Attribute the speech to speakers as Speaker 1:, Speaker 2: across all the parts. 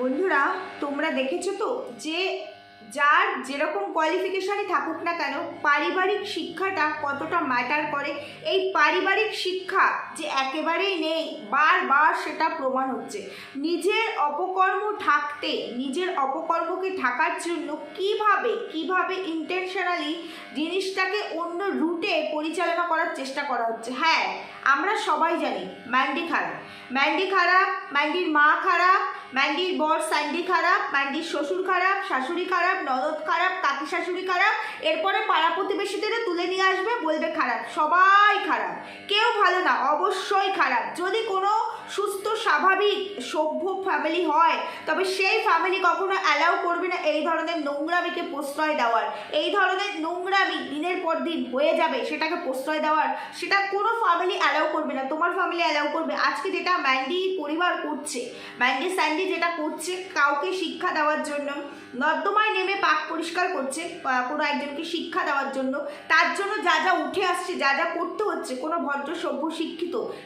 Speaker 1: বন্ধুরা, তোমরা দেখেছো তো যে যার যেরকম কোয়ালিফিকেশনই থাকুক না কেন, পারিবারিক শিক্ষাটা কতটা ম্যাটার করে। এই পারিবারিক শিক্ষা যে একেবারেই নেই, বারবার সেটা প্রমাণ হচ্ছে। নিজের অপকর্ম ঢাকতে, নিজের অপকর্মকে ঢাকার জন্য কিভাবে ইন্টেনশনালি জিনিসটাকে অন্য রুটে পরিচালনা করার চেষ্টা করা হচ্ছে। হ্যাঁ, আমরা সবাই জানি ম্যান্ডি খারাপ, ম্যান্ডির মা খারাপ, ম্যান্ডির বর স্যান্ডি খারাপ, ম্যান্ডির শ্বশুর খারাপ, শাশুড়ি খারাপ, ননদ খারাপ, কাকি শাশুড়ি খারাপ, এরপরে পাড়া প্রতিবেশীদেরও তুলে নিয়ে আসবে, বলবে খারাপ। সবাই খারাপ, কেউ ভালো না, অবশ্যই খারাপ। যদি কোনো সুস্থ স্বাভাবিক সভ্য ফ্যামিলি হয়, তবে সেই ফ্যামিলি কখনো অ্যালাউ করবে না এই ধরনের নোংরামিকে প্রশ্রয় দেওয়ার। এই ধরনের নোংরামি দিনের পর দিন হয়ে যাবে, সেটাকে প্রশ্রয় দেওয়ার সেটা কোনো ফ্যামিলি অ্যালাউ করবে না। তোমার ফ্যামিলি অ্যালাউ করবে? আজকে যেটা ম্যান্ডি পরিবার করছে, ম্যান্ডি স্যান্ডি যেটা করছে, কাউকে শিক্ষা দেওয়ার জন্য নর্দমায় নেমে পাক পরিষ্কার করছে কোনো একজনকে শিক্ষা দেওয়ার জন্য, তার জন্য যা যা উঠে আসছে, যা যা করতে হচ্ছে, কোনো ভদ্র সভ্য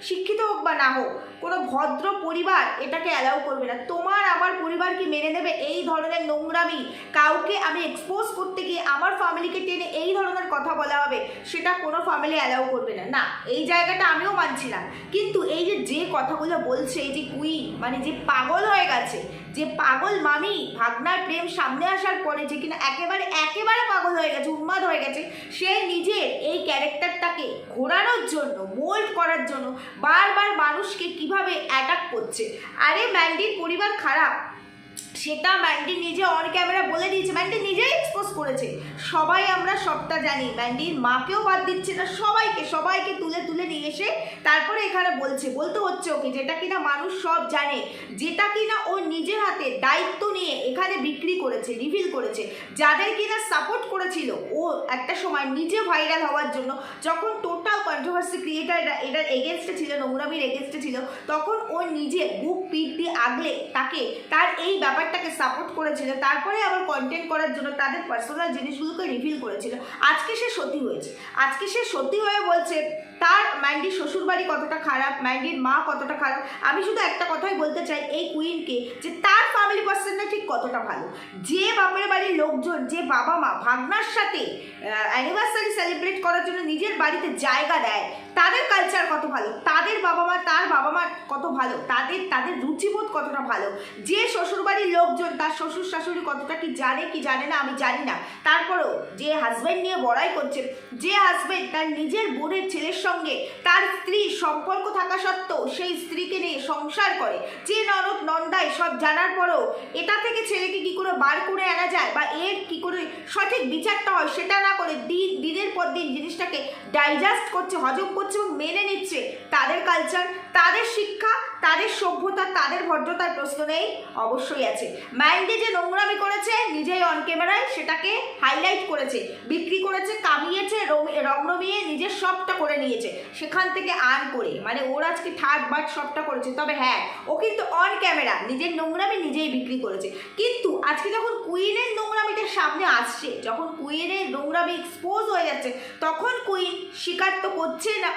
Speaker 1: শিক্ষিত হোক বা না হোক, কোনো ভদ্র পরিবার এটাকে অ্যালাউ করবে না। তোমার আমার পরিবার কি মেনে নেবে এই ধরনের নোংরামি? কাউকে আমি এক্সপোজ করতে গিয়ে আমার ফ্যামিলিকে টেনে এই ধরনের কথা বলা হবে, সেটা কোনো ফ্যামিলি অ্যালাউ করবে না। না, এই জায়গাটা আমিও মানছিলাম। কিন্তু এই যে কথাগুলো বলছে, এই যে কুইন, মানে যে পাগল হয়ে গেছে, যে পাগল মামি, ভাগনার প্রেম সামনে আসার পরে যে কিনা একেবারে পাগল হয়ে গেছে, উন্মাদ হয়ে গেছে, সে নিজের এই ক্যারেক্টারটাকে ঘোরানোর জন্য, মোল্ড করার জন্য বারবার মানুষকে কিভাবে অ্যাটাক করছে। আরে ম্যান্ডির পরিবার খারাপ, সেটা ম্যান্ডি নিজে অন ক্যামেরা বলে দিয়েছে, ম্যান্ডি নিজেই এক্সপোজ করেছে। সবাই আমরা সবটা জানি, ম্যান্ডির মাকেও বাদ দিচ্ছে না, সবাইকে তুলে নিয়ে এসে তারপরে এখানে বলতে হচ্ছে ওকে, যেটা কিনা মানুষ সব জানে, যেটা কিনা ও নিজের হাতে দায়িত্ব নিয়ে এখানে বিক্রি করেছে, রিভিল করেছে। যাদের কিনা সাপোর্ট করেছিল ও একটা সময় নিজে ভাইরাল হওয়ার জন্য, যখন টোটাল কন্ট্রোভার্সি ক্রিয়েটাররা এটার এগেনস্টে ছিল, নোংরামির এগেনস্টে ছিল, তখন ও নিজে বুক পিঠ দিয়ে আগলে তার এই ব্যাপারটাকে সাপোর্ট করেছিল। তারপরে আবার কন্টেন্ট করার জন্য তাদের পার্সোনাল জিনিসগুলোকে রিভিল করেছিল। আজকে সে সতী হয়েছে, আজকে সে সতী হয়ে বলছে তার ম্যান্ডির শ্বশুরবাড়ি কতটা খারাপ, ম্যান্ডির মা কতটা খারাপ। আমি শুধু একটা কথাই বলতে চাই এই কুইনকে, যে তার ফ্যামিলি পার্সনটা ঠিক কতটা ভালো। যে বাপের বাড়ির লোকজন, যে বাবা মা ভাগনার সাথে অ্যানিভার্সারি সেলিব্রেট করার জন্য নিজের বাড়িতে জায়গা দেয়, তাদের কালচার কত ভালো, তাদের বাবা মা, তার বাবা মা কত ভালো, তাদের রুচিবোধ কতটা ভালো। যে শ্বশুরবাড়ির লোকজন, তার শ্বশুর শাশুড়ি কতটা কি জানে না আমি জানি না, তারপরেও যে হাজব্যান্ড নিয়ে বড়াই করছে, যে হাজব্যান্ড তার নিজের বোনের ছেলের সঙ্গে তার স্ত্রীর সম্পর্ক থাকা সত্ত্বেও সেই স্ত্রীকে নিয়ে সংসার করে, যে ননদ নন্দাই সব জানার পরেও এটা থেকে ছেলেকে কি করে বার করে আনা যায় বা এর কি করে সঠিক বিচারটা হয়, সেটা না করে দিনের পর দিন জিনিসটাকে ডাইজেস্ট করছে, হজম করছে এবং মেনে নিচ্ছে। তাদের কালচার, তাদের শিক্ষা, তাদের সভ্যতা, তাদের ভদ্রতার প্রশ্ন নেই, অবশ্যই আছে। ম্যান্ডি যে নোংরামি করেছে নিজেই অন ক্যামেরায়, সেটাকে হাইলাইট করেছে, বিক্রি করেছে, কামিয়েছে, রং রমিয়ে নিজের সবটা করে নিয়েছে, সেখান থেকে আর্ন করে, মানে ওর আজকে ঠাট বাট সবটা করেছে। তবে হ্যাঁ, ও কিন্তু অন ক্যামেরা নিজের নোংরামি নিজেই বিক্রি করেছে। কিন্তু আজকে যখন কুইনের নোংরামিটা সামনে আসছে, যখন কুইনের নোংরামি এক্সপোজ হয়ে যাচ্ছে, তখন কুইন স্বীকার তো করছে না,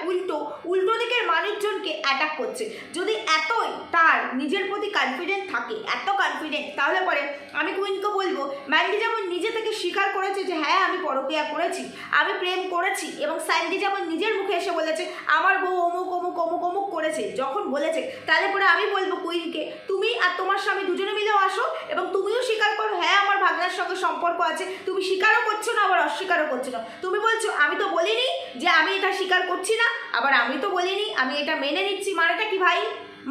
Speaker 1: উল্টো দিকের মানুষজনকে অ্যাটাক করছে। যদি এতই তার নিজের প্রতি কনফিডেন্ট থাকে, এত কনফিডেন্ট, তাহলে পরে আমি কুইনকে বলবো, ম্যান্ডি যেমন নিজে থেকে স্বীকার করেছে যে হ্যাঁ আমি পরকীয়া করেছি, আমি প্রেম করেছি, এবং স্যান্ডি যেমন নিজের মুখে এসে বলেছে আমার বউ অমুক অমুক অমুক অমুক করেছে, যখন বলেছে, তাহলে পরে আমি বলবো কুইনকে, তুমি আর তোমার স্বামী দুজনে মিলেও আসো এবং তুমিও স্বীকার করো হ্যাঁ আমার ভাগনার সঙ্গে সম্পর্ক আছে। তুমি স্বীকারও করছো না, আবার অস্বীকারও করছো না। তুমি বলছো আমি তো বলিনি যে আমি এটা স্বীকার করছি না, আবার আমি তো বলিনি আমি এটা মেনে নিচ্ছি। মানেটা কি ভাই?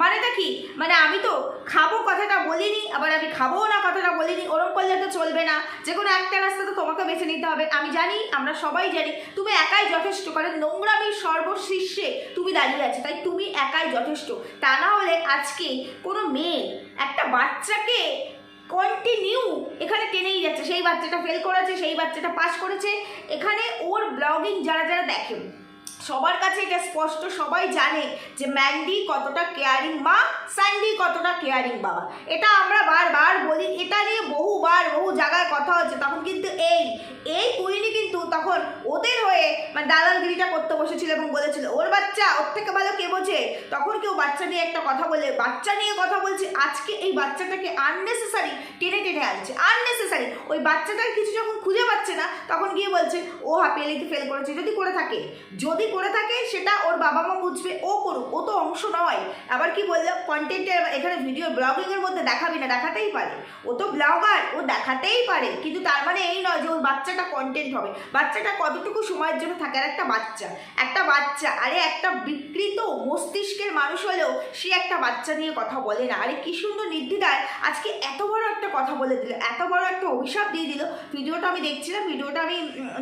Speaker 1: মানেটা কি? মানে আমি তো খাবো কথাটা বলিনি, আবার আমি খাবোও না কথাটা বলিনি। ওরম করলে তো চলবে না, যে কোনো একটা রাস্তা তো তোমাকে বেছে নিতে হবে। আমি জানি, আমরা সবাই জানি তুমি একাই যথেষ্ট, কারণ নোংরামির সর্বশীর্ষে তুমি দাঁড়িয়ে আছো, তাই তুমি একাই যথেষ্ট। তা না হলে আজকে কোনো মেয়ে একটা বাচ্চাকে কন্টিনিউ এখানে টেনেই যাচ্ছে, সেই বাচ্চাটা ফেল করেছে, সেই বাচ্চাটা পাস করেছে, এখানে ওর ব্লগিং যারা দেখে সবার কাছে এটা স্পষ্ট, সবাই জানে যে ম্যান্ডি কতটা কেয়ারিং মা, স্যান্ডি কতটা কেয়ারিং বাবা। এটা আমরা বারবার বলি, এটা নিয়ে বহু জায়গায় কথা হচ্ছে। তখন কিন্তু এই কুইনি কিন্তু তখন ওদের হয়ে মানে দালালগিরিটা করতে বসেছিল এবং বলেছিল ওর বাচ্চা ওর থেকে ভালো কে বোঝে। তখন কেউ বাচ্চা নিয়ে একটা কথা বলে, বাচ্চা নিয়ে কথা বলছে, আজকে এই বাচ্চাটাকে আননেসেসারি টেনে আনছে, আননেসেসারি। ওই বাচ্চাটার কিছু যখন খুঁজে পাচ্ছে না তখন গিয়ে বলছে ও হাপিয়ালিতে ফেল করেছে। যদি করে থাকে সেটা ওর বাবা মা বুঝবে, ও করুক, ও তো অংশ নয়। আবার কি বললো, কন্টেন্টের এখানে ভিডিও ব্লগিংয়ের মধ্যে দেখাবি না, দেখাতেই পারে, ও তো ব্লগার, ও দেখাতেই পারে, কিন্তু তার মানে এই নয় যে ওর বাচ্চাটা কন্টেন্ট হবে। বাচ্চাটা কতটুকু সময়ের জন্য থাকে, আর একটা বাচ্চা আরে একটা বিকৃত মস্তিষ্কের মানুষ হলেও সে একটা বাচ্চা নিয়ে কথা বলে না। আরে কি সুন্দর নির্দ্বিধায় আজকে এত বড় একটা কথা বলে দিল, এত বড় একটা অভিশাপ দিয়ে দিল। ভিডিওটা আমি দেখছিলাম, ভিডিওটা আমি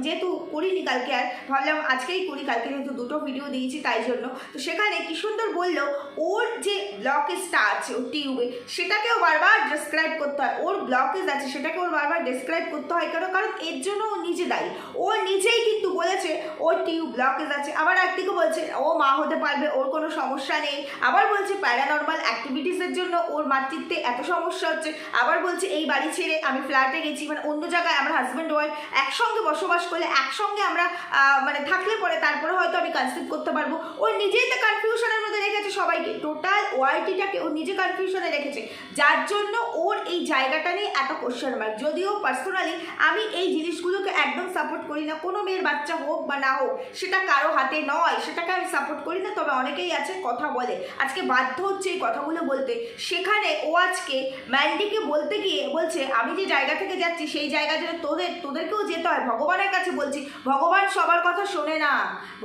Speaker 1: যেহেতু করিনি কালকে, আর ভাবলাম আজকেই করি, কালকে যেহেতু দুটো ভিডিও দিয়েছি তাই জন্য। তো সেখানে কি সুন্দর বললো, ওর যে ব্লকেজটা আছে ওর টিউবে, সেটাকেও বারবার ডেসক্রাইব করতে হয়। ওর ব্লকেজ আছে সেটাকে ওর বারবার ডেসক্রাইব করতে হয় কেন? কারণ এর জন্য ও নিজে দায়ী। ও নিজেই কিন্তু বলেছে ওর টিউব ব্লকেজ আছে। আবার একদিকে বলছে ও মা হতে পারবে, ওর কোনো সমস্যা নেই। আবার বলছে প্যারানর্মাল অ্যাক্টিভিটিসের জন্য ওর মাতৃত্বে এত সমস্যা হচ্ছে। আবার বলছে এই বাড়ি ছেড়ে আমি ফ্ল্যাটে গেছি, মানে অন্য জায়গায় আমরা হাজব্যান্ড ওয়াইফ একসঙ্গে বসবাস করলে, একসঙ্গে আমরা মানে থাকলে পরে তারপরে হয়তো আমি কনসিভ করতে পারবো। ও নিজেই তো কনফিউশনের মধ্যে রেখেছে সবাইকে, টোটাল ওয়ার্ল্ডটাকে ও নিজে কনফিউশনে রেখেছে, যার জন্য ওর এই জায়গাটা নিয়ে এত কোশ্চেন মার্ক। যদিও পার্সোনালি আমি এই জিনিসগুলোকে একদম সাপোর্ট করি না, কোনো মেয়ের বাচ্চা হোক বা না হোক সেটা কারো হাতে নয়, সেটাকে আমি সাপোর্ট করি না। তবে অনেকেই আছে কথা বলে, আজকে বাধ্য হচ্ছে এই কথাগুলো বলতে। সেখানে ও আজকে ম্যান্ডিকে বলতে গিয়ে বলছে আমি যে জায়গা থেকে যাচ্ছি সেই জায়গা যেন তোদেরকেও যেতে হয়। ভগবানের কাছে বলছি, ভগবান সবার কথা শোনে না।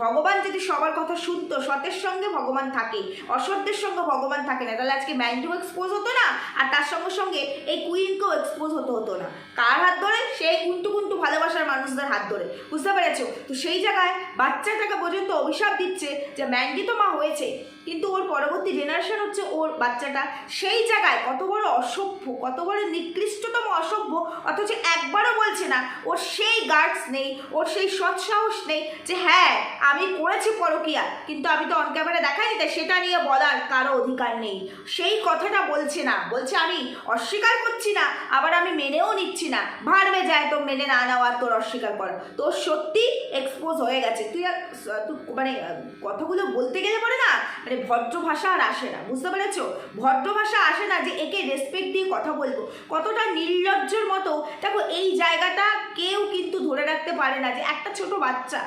Speaker 1: ভগবান যদি সবার কথা শুনতো, সতের সঙ্গে ভগবান থাকে, অসত্যের সঙ্গে ভগবান থাকে না, তাহলে আজকে ম্যান্ডিও এক্সপোজ হতো না, আর তার সঙ্গে সঙ্গে এই কুইনকেও এক্সপোজ হতো না। কার হাত ধরে? সেই কুন্টু ভালোবাসার মানুষদের হাত ধরে, বুঝতে পেরেছো? তো সেই জায়গায় বাচ্চাটাকে পর্যন্ত অভিশাপ দিচ্ছে যে ম্যান্ডি তো মা হয়েছে, কিন্তু ওর পরবর্তী জেনারেশন হচ্ছে ওর বাচ্চাটা। সেই জায়গায় কত বড় অসভ্য, কত বড় নিকৃষ্টতম অসভ্য, অথচ একবারও বলছে না ওর সেই গার্ডস নেই, ওর সেই সৎসাহস নেই যে হ্যাঁ আমি করেছি পরকীয়া, কিন্তু আমি তো অন ক্যামেরা দেখাইনি, তাই সেটা নিয়ে বলার কারো অধিকার নেই। সেই কথাটা বলছে না, বলছে আমি অস্বীকার করছি না, আবার আমি মেনেও নিচ্ছি না। ভাড়বে যায় তো মেনে না নেওয়া, তোর অস্বীকার করা, তোর সত্যি এক্সপোজ হয়ে গেছে। তুই মানে কথাগুলো বলতে গেলে পরে না মানে ভদ্র ভাষা আর আসে না, বুঝতে পেরেছো? ভদ্র ভাষা আসে না যে একে রেসপেক্ট দিয়ে কথা বলবো। কতটা নির্লজ্জের মতো। দেখো এই জায়গাটা কেউ কিন্তু ধরে রাখতে পারে না যে একটা ছোট বাচ্চা,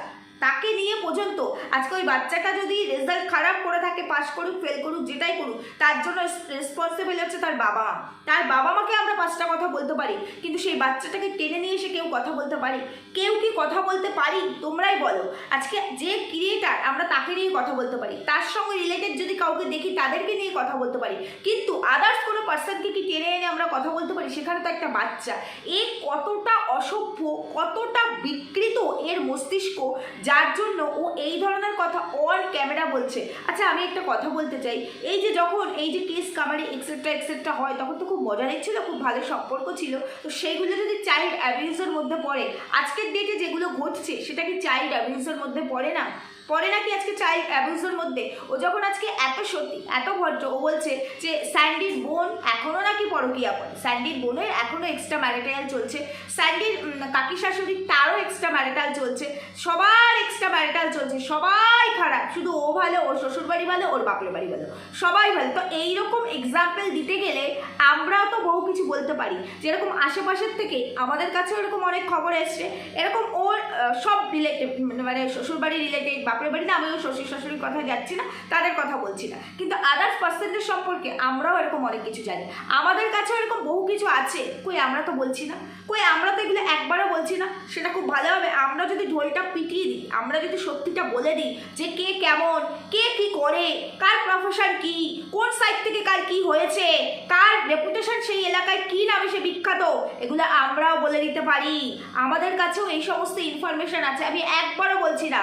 Speaker 1: তাকে নিয়ে পর্যন্ত আজকে ওই বাচ্চাটা যদি রেজাল্ট খারাপ করে থাকে, পাস করুক ফেল করুক যেটাই করুক, তার জন্য রেসপন্সিবল হচ্ছে তার বাবা। তার বাবা মাকে আমরা পাঁচটা কথা বলতে পারি, কিন্তু সেই বাচ্চাটাকে টেনে নিয়ে এসে কেউ কথা বলতে পারি? কেউ কি কথা বলতে পারি? তোমরাই বলো। আজকে যে ক্রিয়েটার আমরা তাকে নিয়ে কথা বলতে পারি, তার সঙ্গে রিলেটেড যদি কাউকে দেখি তাদেরকে নিয়ে কথা বলতে পারি, কিন্তু আদার্স কোনো পার্সনকে কি টেনে এনে আমরা কথা বলতে পারি? সেখানে তো একটা বাচ্চা। এ কতটা অসভ্য, কতটা বিকৃত এর মস্তিষ্ক, যার জন্য ও এই ধরনের কথা অন ক্যামেরা বলছে। আচ্ছা আমি একটা কথা বলতে চাই, এই যে যখন এই যে কেস কামারি এক্সেট্রা হয়, তখন তো খুব মজা লেগেছিল, খুব ভালো সম্পর্ক ছিল। তো সেইগুলো যদি চাইল্ড অ্যাবিউজের মধ্যে পড়ে, আজকের ডেটে যেগুলো ঘটছে সেটা কি চাইল্ড অ্যাবিউজের মধ্যে পড়ে না? পড়ে নাকি আজকে চাইল্ড অ্যাবিউজের মধ্যে? ও যখন আজকে এত সত্যি এত ভদ্র, ও বলছে যে স্যান্ডির বোন এখনও নাকি পরকীয়া করে, স্যান্ডির বোনের এখনও এক্সট্রা ম্যারিটাল চলছে, স্যান্ডির কাকি শাশুড়ি তারও এক্সট্রা ম্যারিটাল চলছে, সবার এক্সট্রা ম্যারিটাল চলছে, সবাই খারাপ, শুধু ও ভালো, ওর শ্বশুরবাড়ি ভালো, ওর বাপের বাড়ি ভালো, সবাই ভালো। তো এইরকম এক্সাম্পল দিতে গেলে আমরাও তো বহু কিছু বলতে পারি। যেরকম আশেপাশের থেকে আমাদের কাছেও এরকম অনেক খবর এসছে, এরকম ওর সব রিলেটেড, মানে শ্বশুরবাড়ি রিলেটেড, বাপের বাড়ি না, আমি ওই শ্বশুর শাশুড়ির কথা যাচ্ছি না, তাদের কথা বলছি না, কিন্তু আদার্স পার্সনদের সম্পর্কে আমরাও এরকম অনেক কিছু জানি, আমাদের কাছেও এরকম বহু কিছু আছে। কই আমরা তো বলছি না, কই আমরা তো এগুলো একবারও বলছি না। সেটা খুব ভালো হবে আমরা যদি ঢোলটা পিটিয়ে দিই, আমরা যদি সত্যিটা বলে দিই যে কে কেমন, কে কি করে, কার প্রফেশন কি, কোন সাইড থেকে কার কি হয়েছে, কার রেপুটেশন সেই এলাকায় কি নামে সে বিখ্যাত, এগুলো আমরাও বলে দিতে পারি। আমাদের কাছেও এই সমস্ত ইনফরমেশন আছে। আমি একবারও বলছি না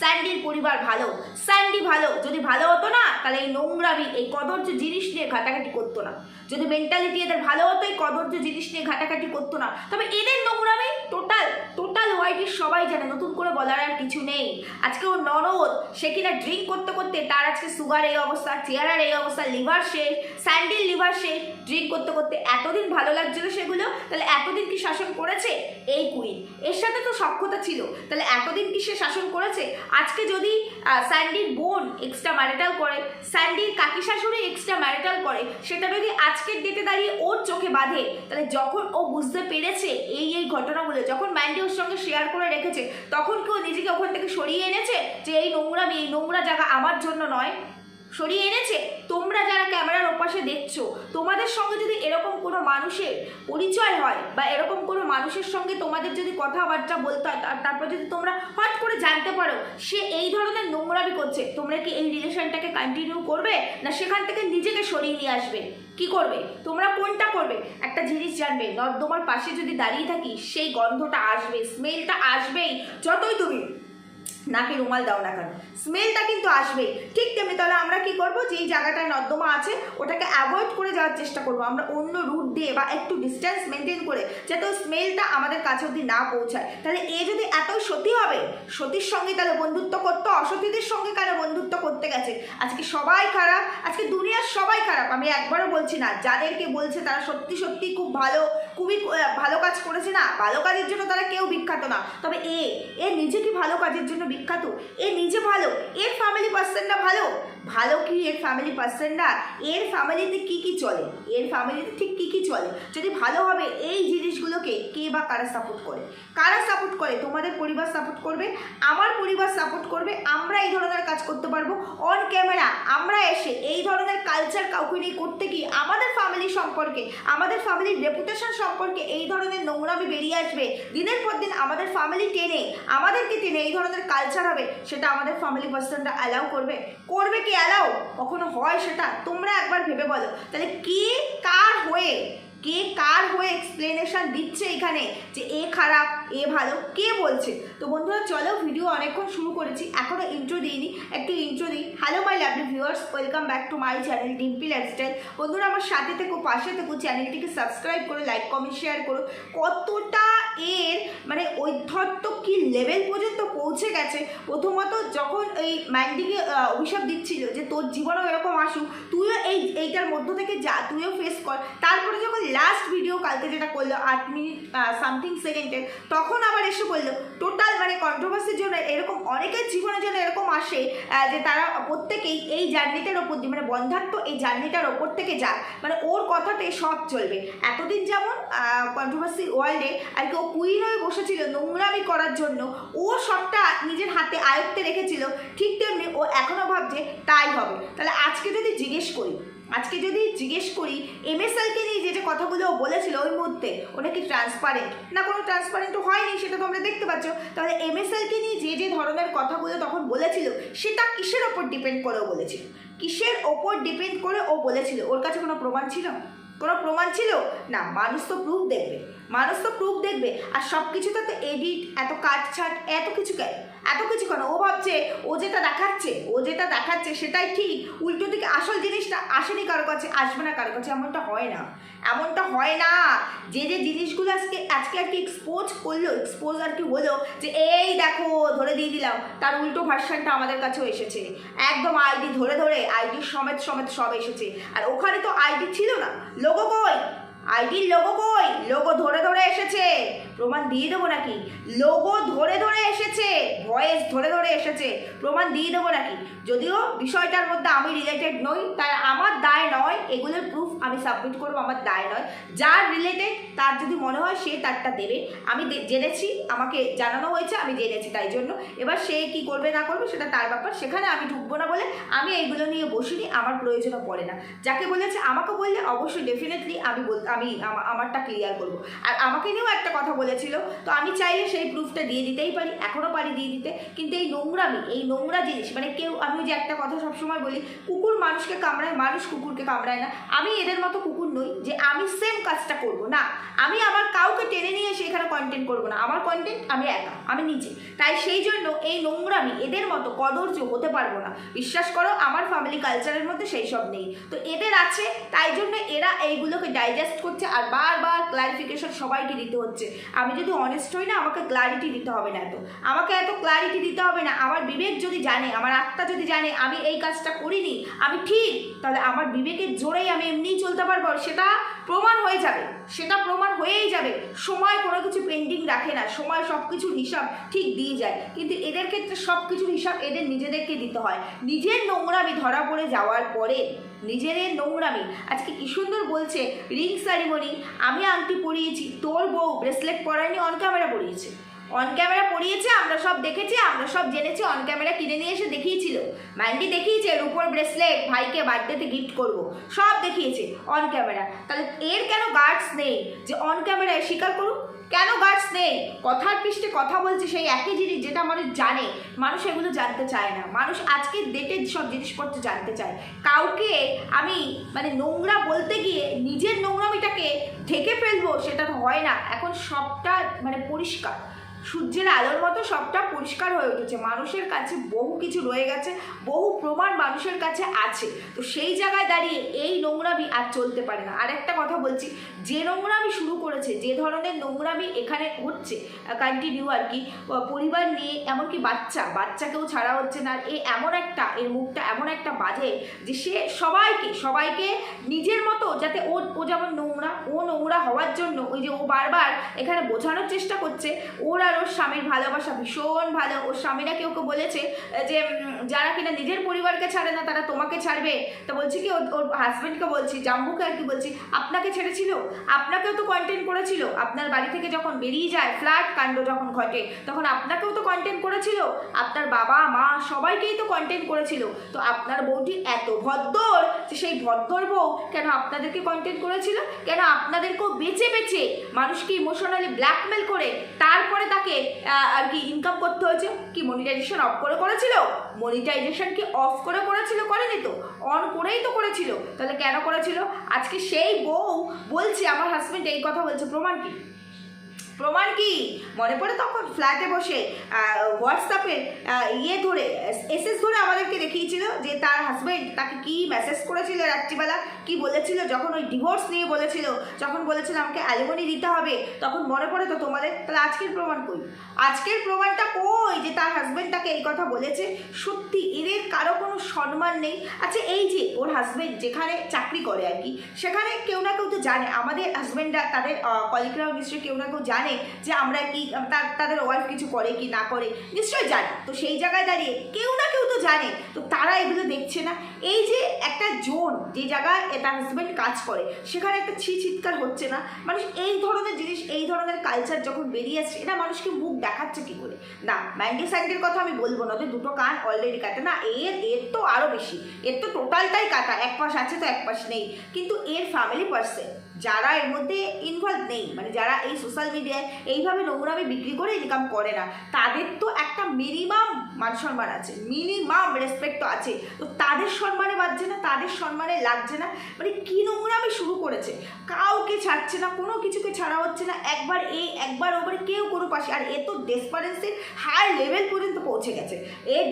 Speaker 1: স্যান্ডির পরিবার ভালো, স্যান্ডি ভালো, যদি ভালো হতো না তাহলে এই নোংরামি, এই কদর্য জিনিস নিয়ে ঘাটাঘাটি করতো না। যদি মেন্টালিটি এদের ভালো হতো, এই কদর্য জিনিস নিয়ে ঘাটাঘাটি করতো না। তবে এদের নোংরামি টোটাল টোটাল ওয়াইটির সবাই জানে, নতুন করে বলার আর কিছু নেই। আজকে ওর ননদ, সে কিনা ড্রিঙ্ক করতে করতে তার আজকে সুগার এই অবস্থা, চেহারার এই অবস্থা, লিভার শেষ, স্যান্ডির লিভার শেষ, ড্রিঙ্ক করতে করতে। এতদিন ভালো লাগছিল সেগুলো, তাহলে এতদিন কি শাসন করেছে এই কুইন? এর সাথে তো সখ্যতা ছিল, তাহলে এতদিন কি সে শাসন করেছে? আজকে যদি স্যান্ডির বোন এক্সট্রা ম্যারিটাল করে, স্যান্ডির কাকি শাশুড়ি এক্সট্রা ম্যারিটাল করে, সেটা যদি আজকের ডেটে দাঁড়িয়ে ওর চোখে বাঁধে, তাহলে যখন ও বুঝতে পেরেছে এই ঘটনাগুলো, যখন ম্যান্ডি ওর সঙ্গে শেয়ার করে রেখেছে, তখন কেউ নিজেকে ওখান থেকে সরিয়ে এনেছে যে এই নোংরা জায়গা আমার জন্য নয়? সরিয়ে এনেছে? তোমরা যারা ক্যামেরার ওপাশে দেখছো, তোমাদের সঙ্গে যদি এরকম কোনো মানুষের পরিচয় হয় বা এরকম কোনো মানুষের সঙ্গে তোমাদের যদি কথাবার্তা বলতে হয়, তারপর যদি তোমরা হট করে জানতে পারো সে এই ধরনের নোংরামি করছে, তোমরা কি এই রিলেশনটাকে কন্টিনিউ করবে, না সেখান থেকে নিজেকে সরিয়ে নিয়ে আসবে? কি করবে তোমরা? কোনটা করবে? একটা জিনিস জানবে, নর্দমার পাশে যদি দাঁড়িয়ে থাকি, সেই গন্ধটা আসবে, স্মেলটা আসবেই, যতই তুমি নাকে রুমাল দাও না কেন, স্মেলটা কিন্তু আসবেই। ঠিক তেমনি তাহলে আমরা কি করব, যেই জায়গাটায় নর্দমা আছে ওটাকে অ্যাভয়েড করে যাওয়ার চেষ্টা করব, আমরা অন্য রুট দিয়ে বা একটু ডিস্টেন্স মেনটেন করে, যাতে ওই স্মেলটা আমাদের কাছে অবধি না পৌঁছায়। তাহলে এ যদি এতই সতী হবে, সতীর সঙ্গে তাহলে বন্ধুত্ব করতো, অসতীদের সঙ্গে কেন বন্ধুত্ব করতে গেছে? আজকে সবাই খারাপ, আজকে দুনিয়ার সবাই খারাপ। আমি একবারও বলছি না, যাদেরকে বলছে তারা সত্যি সত্যি খুব খুবই ভালো কাজ করেছে, না ভালো কাজের জন্য তারা কেউ বিখ্যাত না। তবে এ নিজে কি ভালো কাজের জন্য বিখ্যাত? এ নিজে ভালো, এর ফ্যামিলি পার্সনটা ভালো কি এর ফ্যামিলি পার্সনরা? এর ফ্যামিলিতে কি চলে, এর ফ্যামিলিতে ঠিক কি চলে? যদি ভালো হবে, এই জিনিসগুলোকে কে বা কারা সাপোর্ট করে? কারা সাপোর্ট করে? তোমাদের পরিবার সাপোর্ট করবে, আমার পরিবার সাপোর্ট করবে, আমরা এই ধরনের কাজ করতে পারবো অন ক্যামেরা। আমরা এসে এই ধরনের কালচার কাউকে নিয়ে করতে গিয়ে আমাদের ফ্যামিলি সম্পর্কে, আমাদের ফ্যামিলির রেপুটেশন সম্পর্কে এই ধরনের নোংরামি বেরিয়ে আসবে। দিনের পর দিন আমাদের ফ্যামিলি আমাদেরকে টেনে এই ধরনের কালচার হবে, সেটা আমাদের ফ্যামিলি পার্সনরা অ্যালাউ করবে কি অ্যালাউ কখনো হয় সেটা? তোমরা একবার ভেবে বলো। তাহলে কে কার হয়ে এক্সপ্লেনেশন দিচ্ছে এখানে যে এ খারাপ এ ভালো? কে বলছে? তো বন্ধুরা চলো, ভিডিও অনেকক্ষণ শুরু করেছি, এখনো ইন্ট্রো দিইনি, একটু ইন্ট্রো দিই। Hello my lovely viewers, welcome back to my channel Dimpi lifestyle. বন্ধুরা আমার সাথে থেকো, পাশে থেকো, চ্যানেলটিকে সাবস্ক্রাইব করো, লাইক কমেন্ট শেয়ার করো। কতটা এর মানে ঐদ্ধত্য কি লেভেল পর্যন্ত পৌঁছে গেছে। প্রথমত যখন এই ম্যান্ডিকে অভিশাপ দিচ্ছিল যে তোর জীবনেও এরকম আসুক, তুইও এইটার মধ্য থেকে যা, তুইও ফেস কর। তারপরে যখন লাস্ট ভিডিও কালকে যেটা করলো 8 মিনিট সামথিং সেকেন্ডের, তখন আবার এসে বললো টোটাল মানে কন্ট্রোভার্সির জন্য এরকম অনেকের জীবনের জন্য এরকম আসে যে তারা প্রত্যেকেই এই জার্নিটার ওপর দিয়ে, মানে বন্ধাত্ম এই জার্নিটার ওপর থেকে যায়, মানে ওর কথাতে সব চলবে। এতদিন যেমন কন্ট্রোভার্সি ওয়ার্ল্ডে আর কি ও কুইন হয়ে বসেছিল নোংরামি করার জন্য, ও সবটা নিজের হাতে আয়ত্তে রেখেছিল, ঠিক তেমনি ও এখনও ভাবছে তাই হবে। তাহলে আজকে যদি জিজ্ঞেস করি MSLকে নিয়ে যে কথাগুলো বলেছিল ওই মুহূর্তে, ওটা কি ট্রান্সপারেন্ট? না, কোনো ট্রান্সপারেন্টও হয়নি, সেটা তোমরা দেখতে পাচ্ছ। তাহলে MSLকে নিয়ে যে ধরনের কথাগুলো তখন বলেছিল, সেটা কিসের ওপর ডিপেন্ড করে ও বলেছিল? ও বলেছিল? ওর কাছে কোনো প্রমাণ ছিল? না। মানুষ তো প্রুফ দেখবে, আর সব কিছুতে তো এডিট, এত কাটছাট, এত কিছু কেন? ও ভাবছে ও যেটা দেখাচ্ছে সেটাই ঠিক, উল্টো দিকে আসল জিনিসটা আসেনি কারো কাছে, আসবে না কারো কাছে। এমনটা হয় না। যে জিনিসগুলো আজকে আর কি এক্সপোজ আর কি হলো, যে এই দেখো ধরে দিয়ে দিলাম, তার উল্টো ভার্সনটা আমাদের কাছেও এসেছে, একদম আইডি ধরে আইডি সমেত সব এসেছে। আর ওখানে তো আইডি ছিল না, লোগো কই? আইডির লোগো কই? লোগো ধরে এসেছে, প্রমাণ দিয়ে দেবো নাকি? লোগো ধরে এসেছে, ভয়েস ধরে এসেছে, প্রমাণ দিয়ে দেবো নাকি? যদিও বিষয়টার মধ্যে আমি রিলেটেড নই, তাই আমার দায় নয়, এগুলোর প্রুফ আমি সাবমিট করবো, আমার দায় নয়। যার রিলেটেড তার যদি মনে হয় সে তারটা দেবে, আমি জেনেছি, আমাকে জানানো হয়েছে, আমি জেনেছি, তাই জন্য এবার সে কি করবে না করবে সেটা তার ব্যাপার, সেখানে আমি ঢুকবো না বলে আমি এইগুলো নিয়ে বসিনি, আমার প্রয়োজনও পড়ে না। যাকে বলেছে আমাকে বললে অবশ্যই ডেফিনেটলি আমি আমারটা ক্লিয়ার করবো। আর আমাকে নিয়েও একটা কথা বলেছিল, তো আমি চাইলে সেই প্রুফটা দিয়ে দিতেই পারি, এখনও পারি দিয়ে দিতে। কিন্তু এই নোংরা জিনিস, মানে কেউ, আমি যে একটা কথা সবসময় বলি, কুকুর মানুষকে কামড়ায়, মানুষ কুকুরকে কামড়ায় না। আমি এদের মতো কুকুর নই যে আমি সেম কাজটা করব না, আমি আমার কাউকে টেনে নিয়ে এসে এখানে কন্টেন্ট করবো না, আমার কন্টেন্ট আমি একা, আমি নিজে। তাই সেই জন্য এই নোংরামি এদের মতো কদর্য হতে পারবো না। বিশ্বাস করো আমার ফ্যামিলি কালচারের মধ্যে সেই সব নেই, তো এদের আছে, তাই জন্য এরা এইগুলোকে ডাইজেস্ট করছে আর বারবার ক্লারিফিকেশন সবাইকে দিতে হচ্ছে। আমি যদি অনেস্ট হই না, আমাকে ক্লারিটি দিতে হবে না, আমাকে এত ক্লারিটি দিতে হবে না। আমার বিবেক যদি জানে, আমার আত্মা যদি জানে আমি এই কাজটা করিনি, আমি ঠিক, তাহলে আমার বিবেকের জোরেই আমি এমনিই চলতে পারবো, সেটা প্রমাণ হয়ে যাবে, সেটা প্রমাণ হয়েই যাবে। সময় কোনো কিছু পেন্ডিং রাখে না, সময় সব কিছুর হিসাব ঠিক দিয়ে যায়, কিন্তু এদের ক্ষেত্রে সব কিছুর হিসাব এদের নিজেদেরকে দিতে হয়। নিজের নোংরামি ধরা পড়ে যাওয়ার পরে নিজেদের নোংরামি, আজকে কি সুন্দর বলছে রিং সেরিমনি, আমি আংটি পরিয়েছি, তোর বউ ব্রেসলেট পরায়নি, অন ক্যামেরা পরিয়েছে, অন ক্যামেরা পরিয়েছে, আমরা সব দেখেছি, আমরা সব জেনেছি, অন ক্যামেরা কিনে নিয়ে এসে দেখিয়েছিল, ম্যান্ডি দেখিয়েছে রূপোর ব্রেসলেট ভাইকে বার্থডেতে গিফট করব, সব দেখিয়েছে অন ক্যামেরা। তাহলে এর কেন গার্ডস নেই যে অন ক্যামেরায় স্বীকার করুক? কেন গার্ডস নেই? কথার পৃষ্ঠে কথা বলছে সেই একই জিনিস যেটা মানুষ জানে, মানুষ এগুলো জানতে চায় না, মানুষ আজকের ডেটের সব জিনিসপত্র জানতে চায়। কাউকে আমি মানে নোংরা বলতে গিয়ে নিজের নোংরামিটাকে ঢেকে ফেলবো, সেটা হয় না। এখন সবটা মানে পরিষ্কার, সূর্যের আলোর মতো সবটা পরিষ্কার হয়ে উঠেছে, মানুষের কাছে বহু কিছু রয়ে গেছে, বহু প্রমাণ মানুষের কাছে আছে। তো সেই জায়গায় দাঁড়িয়ে এই নোংরামি আর চলতে পারে না। আর একটা কথা বলছি, যে নোংরামি শুরু করেছে, যে ধরনের নোংরামি এখানে হচ্ছে কন্টিনিউ আর কি, পরিবার নিয়ে এমনকি বাচ্চাকেও ছাড়া হচ্ছে না। এমন একটা, এর মুখটা এমন একটা বাজে যে সে সবাইকে নিজের মতো, যাতে ও যেমন নোংরা, ও নোংরা হওয়ার জন্য ওই যে ও বারবার এখানে বোঝানোর চেষ্টা করছে ওর আর ওর স্বামীর ভালোবাসা ভীষণ ভালো। ওর স্বামীরা কেউ বলেছে যে যারা কিনা নিজের পরিবারকে ছাড়ে না তারা তোমাকে ছাড়বে, তো বলছি কি ওর হাজব্যান্ডকে বলছি, জাম্বুকে আর কি বলছি, আপনাকে ছেড়েছিল, আপনাকেও তো কন্টেন্ট করেছিল, আপনার বাড়ি থেকে যখন বেরিয়ে যায়, ফ্ল্যাট কাণ্ড যখন ঘটে তখন আপনাকেও তো কন্টেন্ট করেছিল, আপনার বাবা মা সবাইকেই তো কন্টেন্ট করেছিল। তো আপনার বউটি এত ভদ্দর যে সেই ভদ্দর বউ কেন আপনাদেরকে কন্টেন্ট করেছিল? কেন আপনাদেরকেও বেছে বেছে মানুষকে ইমোশনালি ব্ল্যাকমেল করে তারপরে তাকে আর কি ইনকাম করতে হয়েছে? কি মনিটাইজেশন অফ করে করেছিল? মনিটাইজেশন কি অফ করে করেছিল? করেনি তো, অন করেই তো করেছিল। তাহলে কেন করেছিল? আজকে সেই বউ বলছে আমার হাজবেন্ড এই কথা বলছে, প্রমাণ কি? প্রমাণ কি? মনে পড়ে তখন ফ্ল্যাটে বসে হোয়াটসঅ্যাপের ধরে এসএস ধরে আমাদেরকে দেখিয়েছিল যে তার হাজব্যান্ড তাকে কি মেসেজ করেছিল রাত্রিবেলা, কি বলেছিল যখন ওই ডিভোর্স নিয়ে বলেছিল, যখন বলেছিল আমাকে অ্যালিমনি দিতে হবে, তখন মনে পড়ে তো তোমাদের? তাহলে আজকের প্রমাণ কই? আজকের প্রমাণটা কই যে তার হাজব্যান্ড তাকে এই কথা বলেছে? সত্যি এদের কারো কোনো সম্মান নেই। আচ্ছা এই যে ওর হাজব্যান্ড যেখানে চাকরি করে আর কি, সেখানে কেউ না কেউ তো জানে, আমাদের হাজব্যান্ডরা তাদের কলিগরাও নিশ্চয়ই কেউ না কেউ জানে যে আমরা কি তাদের ওয়াইফ কিছু করে কি না করে, নিশ্চয়ই জানে। তো সেই জায়গায় দাঁড়িয়ে কেউ না কেউ তো জানে, তো তারা এগুলো দেখছে না। এই যে একটা জোন, যে জায়গায় তার হাজব্যান্ড কাজ করে, সেখানে একটা চিৎকার হচ্ছে না? মানুষ এই ধরনের জিনিস, এই ধরনের কালচার যখন বেরিয়ে আসছে, এটা মানুষকে মুখ দেখাচ্ছে কি করে? না, ম্যান্ডি স্যান্ডির কথা আমি বলবো না, তো দুটো কান অলরেডি কাটা, না এর তো আরও বেশি, এর তো টোটালটাই কাটা, এক পাশ আছে তো এক পাশ নেই। কিন্তু এর ফ্যামিলি পার্সন যারা এর মধ্যে ইনভলভ নেই, মানে যারা এই সোশ্যাল মিডিয়ায় এইভাবে নোংরামি বিক্রি করে ইনকাম করে না, তাদের তো একটা মিনিমাম মান সম্মান আছে, মিনিমাম রেসপেক্ট তো আছে। তো তাদের সম্মানে বাজছে না, তাদের সম্মানে লাগছে না, মানে কি নোংরামি শুরু করেছে। কাউকে ছাড়ছে না, কোনো কিছুকে ছাড়া হচ্ছে না, একবার একবার ওপরে কেউ কোনো পাশে। আর এ তো ডেসপারেন্সির হাই লেভেল পর্যন্ত পৌঁছে গেছে,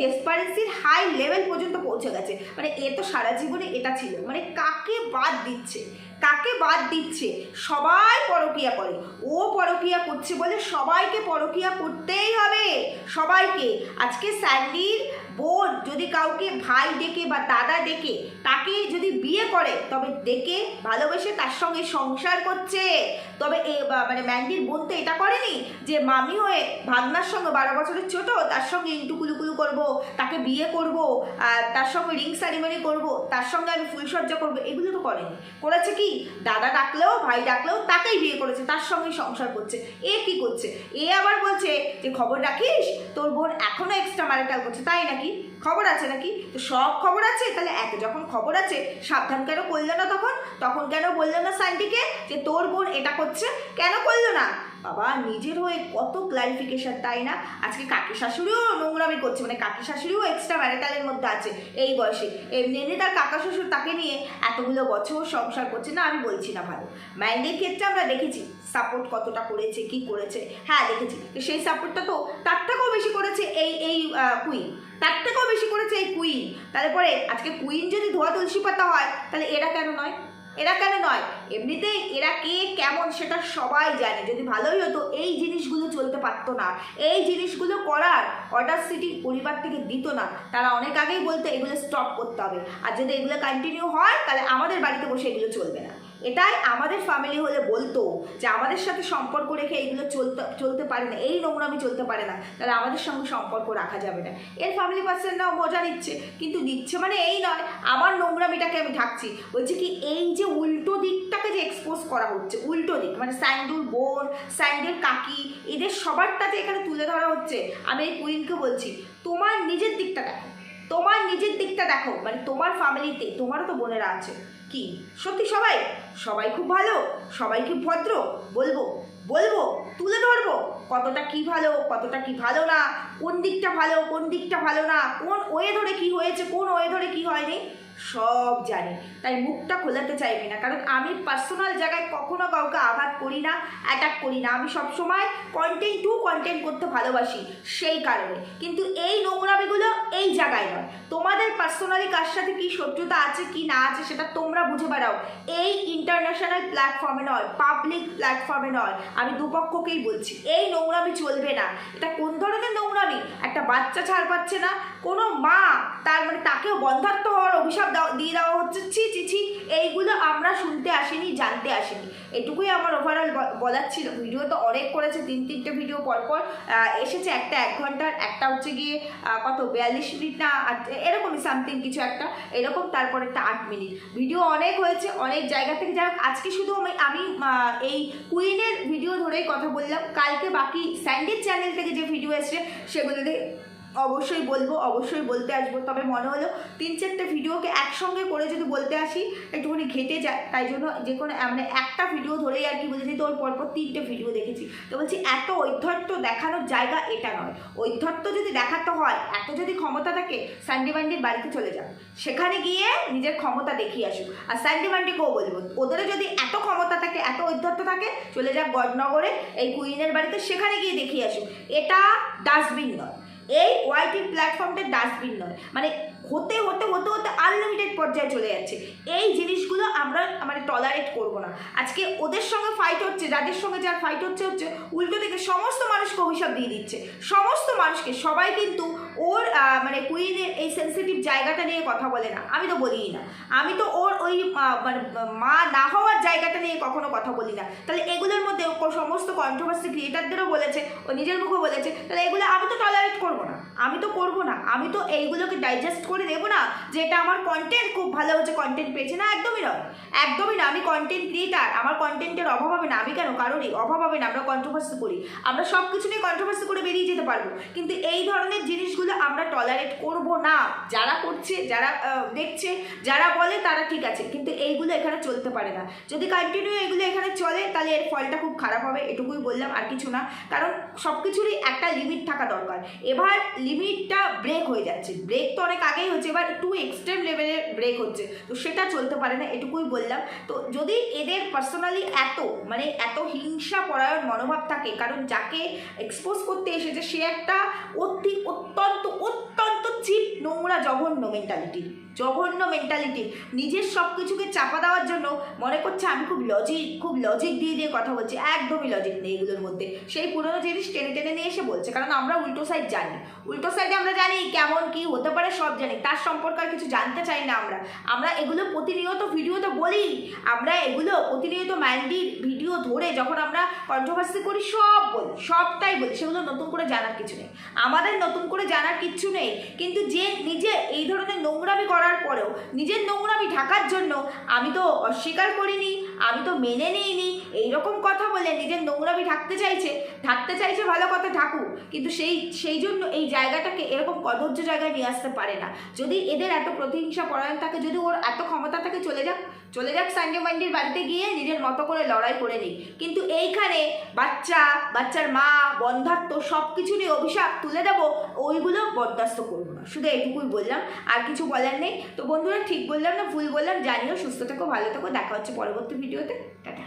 Speaker 1: ডেসপারেন্সির হাই লেভেল পর্যন্ত পৌঁছে গেছে। মানে এ তো সারা জীবনে এটা ছিল, মানে কাকে বাদ দিচ্ছে, কাকে বাদ দিচ্ছে? সবাই পরকীয়া করে, ও পরকীয়া করছে বলে সবাইকে পরকীয়া করতেই হবে, সবাইকে। আজকে স্যান্ডির বোন যদি কাউকে ভাই ডেকে বা দাদা ডেকে তাকে যদি বিয়ে করে, তবে ডেকে ভালোবেসে তার সঙ্গে সংসার করছে। তবে মানে ম্যান্ডির বোন তো এটা করেনি যে মামি হয়ে ভাগনার সঙ্গে 12 বছরের ছোট, তার সঙ্গে ইন্টু কুলুকুলু করবো, তাকে বিয়ে করব, তার সঙ্গে রিং সেরিমনি করব, তার সঙ্গে আমি ফুলসজ্জা করবো, এগুলো তো করেনি। করেছে কি? দাদা ডাকলেও ভাই ডাকলেও তাকেই বিয়ে করেছে, তার সঙ্গে সংসার করছে। কি করছে? আবার বলছে যে খবর রাখিস তোর বোন এখনো এক্সট্রা ম্যারিটাল করছে, তাই নাকি? খবর আছে নাকি? তো সব খবর আছে, তাহলে যখন খবর আছে সাবধান কেন করলো না? তখন কেন বললো না স্যান্ডিকে যে তোর বোন এটা করছে? কেন করলো না? বাবা নিজের হয়ে কত ক্লারিফিকেশন, তাই না? আজকে কাকি শাশুড়িও নোংরামি করছে, মানে কাকি শাশুড়িও এক্সট্রা ম্যারিটালের মধ্যে আছে এই বয়সে। এমনি তার কাকা শ্বশুর তাকে নিয়ে এতগুলো বছর সংসার করছে না, আমি বলছি না ভালো। মাইন্ডের ক্ষেত্রে আমরা দেখেছি সাপোর্ট কতটা করেছে, কি করেছে, হ্যাঁ দেখেছি। সেই সাপোর্টটা তো তার থেকেও বেশি করেছে এই কুইন, তার থেকেও বেশি করেছে এই কুইন। তারপরে আজকে কুইন যদি ধোয়া তুলসী পাতা হয়, তাহলে এরা কেন নয়? এরা কেন নয়? এমনিতেই এরা কে কেমন সেটা সবাই জানে। যদি ভালোই হতো এই জিনিসগুলো চলতে পারতো না, এই জিনিসগুলো করার অর্ডার সিটি পরিবার থেকে দিত না। তারা অনেক আগেই বলতো এগুলো স্টপ করতে হবে, আর যদি এগুলো কন্টিনিউ হয় তাহলে আমাদের বাড়িতে বসে এগুলো চলবে না। এটাই আমাদের ফ্যামিলি হলে বলতো যে আমাদের সাথে সম্পর্ক রেখে এগুলো চলতে পারে না, এই নোংরামি চলতে পারে না, তাহলে আমাদের সঙ্গে সম্পর্ক রাখা যাবে না। এর ফ্যামিলি পার্সনরাও মজা নিচ্ছে, কিন্তু নিচ্ছে মানে এই নয় আমার নোংরামিটাকে আমি ঢাকছি। বলছি কি এই যে উল্টো দিকটাকে যে এক্সপোজ করা হচ্ছে, উল্টো দিক মানে স্যান্ডুর বোন, স্যান্ডের কাকি, এদের সবারটা যে এখানে তুলে ধরা হচ্ছে। আমি এই কুইনকে বলছি তোমার নিজের দিকটা দেখো, তোমার নিজের দিকটা দেখো। মানে তোমার ফ্যামিলিতে তোমারও তো বোনেরা আছে, কি সত্যি সবাই খুব ভালো, সবাই খুব ভদ্র? বলবো তুলে ধরবো কতটা কি ভালো, কতটা কি ভালো না, কোন দিকটা ভালো, কোন দিকটা ভালো না, কোন ওয়ে ধরে কি হয়েছে, কোন ওয়ে ধরে কি হয়নি, সব জানি। তাই মুখটা খোলাতে চাইবি না, কারণ আমি পার্সোনাল জায়গায় কখনো কাউকে আঘাত করি না, অ্যাটাক করি না। আমি সবসময় কন্টেন্ট করতে ভালোবাসি সেই কারণে। কিন্তু এই নোংরামিগুলো এই জায়গায় নয়। তোমাদের পার্সোনালি কার সাথে কি শত্রুতা আছে কি না আছে সেটা তোমরা বুঝে বেড়াও, এই ইন্টারন্যাশনাল প্ল্যাটফর্মে নয়, পাবলিক প্ল্যাটফর্মে নয়। আমি দুপক্ষকেই বলছি এই নোংরামি চলবে না। এটা কোন ধরনের নোংরামি? একটা বাচ্চা ছাড় পাচ্ছে না, কোনো মা তার মানে তাকেও বন্ধাত্ম হওয়ার অভিশাপ দিয়ে দেওয়া হচ্ছে, ছি। এইগুলো আমরা শুনতে আসিনি, জানতে আসিনি। এটুকুই আমার ওভারঅল বলার ছিল। ভিডিও তো অনেক করেছে, 3-3টে ভিডিও পরপর এসেছে, একটা 1 ঘন্টার, একটা হচ্ছে গিয়ে কত 42 মিনিট না এরকমই সামথিং কিছু একটা এরকম, তারপর একটা 8 মিনিট ভিডিও। অনেক হয়েছে অনেক জায়গা থেকে। যাই হোক আজকে শুধু আমি এই কুইনের ভিডিও ধরেই কথা বললাম। কালকে বাকি স্যান্ডের চ্যানেল থেকে যে ভিডিও এসছে সেগুলোতে অবশ্যই বলবো, অবশ্যই বলতে আসবো। তবে মনে হলো 3-4টে ভিডিওকে একসঙ্গে করে যদি বলতে আসি একটুখানি ঘেটে যায়, তাই জন্য যে কোনো মানে একটা ভিডিও ধরেই আর কি বলেছি। তো ওর পরপর 3টে ভিডিও দেখেছি, তো বলছি এত ঔদ্ধত্য দেখানোর জায়গা এটা নয়। ঔদ্ধত্য যদি দেখাতে হয়, এত যদি ক্ষমতা থাকে, স্যান্ডি মান্ডির বাড়িতে চলে যাও, সেখানে গিয়ে নিজের ক্ষমতা দেখিয়ে আসুক। আর স্যান্ডি মান্ডিকেও বলবো ওদেরও যদি এত ক্ষমতা থাকে, এত ঔদ্ধত্য থাকে, চলে যাক গডনগরে এই কুইনের বাড়িতে, সেখানে গিয়ে দেখিয়ে আসুক। এটা ডাস্টবিন নয়, এই ওয়াইটি প্ল্যাটফর্মটা ডাস্টবিন নয়। মানে হতে আনলিমিটেড পর্যায়ে চলে যাচ্ছে। এই জিনিসগুলো আমরা মানে টলারেট করবো না। আজকে ওদের সঙ্গে ফাইট হচ্ছে, যাদের সঙ্গে যার ফাইট হচ্ছে উল্টো দিকে সমস্ত মানুষকে অভিশাপ দিয়ে দিচ্ছে, সমস্ত মানুষকে। সবাই কিন্তু ওর মানে কুইনের এই সেন্সিটিভ জায়গাটা নিয়ে কথা বলে না, আমি তো বলিই না। আমি তো ওর ওই মানে মা না হওয়ার জায়গাটা নিয়ে কখনো কথা বলি না। তাহলে এগুলোর মধ্যে সমস্ত কন্ট্রোভার্সি ক্রিয়েটারদেরও বলেছে, ও নিজের মুখে বলেছে, তাহলে এগুলো আমি তো টলারেট করবো না, আমি তো করবো না। আমি তো এইগুলোকে ডাইজেস্ট করে দেবো না যে এটা আমার কন্টেন্ট খুব ভালো হচ্ছে, কন্টেন্ট পেয়েছে না, একদমই নয়, একদমই না। আমি কন্টেন্ট ক্রিয়েটার, আমার কন্টেন্টের অভাব হবে না। আমি কেন? কারোরই অভাব হবে না। আমরা কন্ট্রোভার্সি করি, আমরা সব কিছু নিয়ে কন্ট্রোভার্সি করে বেরিয়ে যেতে পারবো, কিন্তু এই ধরনের জিনিসগুলো আমরা টলারেট করব না। যারা করছে, যারা দেখছে, যারা বলে তারা ঠিক আছে, কিন্তু এইগুলো এখানে চলতে পারে না। যদি কন্টিনিউ এগুলো এখানে চলে তাহলে এর ফলটা খুব খারাপ হবে, এটুকুই বললাম, আর কিছু না। কারণ সব কিছুরই একটা লিমিট থাকা দরকার। এবার লিমিটটা ব্রেক হয়ে যাচ্ছে, ব্রেক তো অনেক আগেই হচ্ছে, এবার একটু এক্সট্রিম লেভেলের ব্রেক হচ্ছে, তো সেটা চলতে পারে না, এটুকুই বললাম। তো যদি এদের পার্সোনালি এত হিংসা পরায়ণ মনোভাব থাকে, কারণ যাকে এক্সপোজ করতে এসেছে সে একটা অত্যন্ত চিপ, নোংরা, জঘন্য মেন্টালিটি। নিজের সব কিছুকে চাপা দেওয়ার জন্য মনে করছে আমি খুব লজিক দিয়ে কথা বলছি। একদমই লজিক নেই এগুলোর মধ্যে। সেই পুরোনো জিনিস টেনে নিয়ে এসে বলছে, কারণ আমরা উল্টো সাইড জানি, উল্টো সাইডে আমরা জানি কেমন কি হতে পারে, সব জানি, তার সম্পর্কে আর কিছু জানতে চাই না। আমরা এগুলো প্রতিনিয়ত ভিডিওতে বলি, আমরা এগুলো প্রতিনিয়ত ম্যান্ডির ভিডিও ধরে যখন আমরা কন্ট্রোভার্সি করি সবটাই বলি, সেগুলো নতুন করে জানার কিছু নেই, আমাদের নতুন করে জানার কিচ্ছু নেই। কিন্তু যে নিজে এই ধরনের নোংরামি করার পরেও নিজের নোংরামি ঢাকার জন্য আমি তো অস্বীকার করিনি, আমি তো মেনে নিইনি, এইরকম কথা বলে বললে নিজের নোংরামি ঢাকতে চাইছে ভালো কথা, ঢাকুক, কিন্তু সেই জন্য এই জায়গাটাকে এরকম কদর্য জায়গায় নিয়ে আসতে পারে না। যদি এদের এত প্রতিহিংসা পরায়ণ থাকে, যদি ওর এত ক্ষমতা থাকে, চলে যাক সানডে মান্ডির বাড়িতে গিয়ে নিজের মতো করে লড়াই করে নিই। কিন্তু এইখানে বাচ্চার মা, বন্ধাত্ম সব কিছু নিয়ে অভিশাপ তুলে দেবো, ওইগুলো বরদাস্ত করবো না। শুধু এইটুকুই বললাম, আর কিছু বলার নেই। তো বন্ধুরা, ঠিক বললাম না ভুল বললাম জানিও। সুস্থ থেকো, ভালো থেকো, দেখা হচ্ছে পরবর্তী ভিডিওতে। টাটা।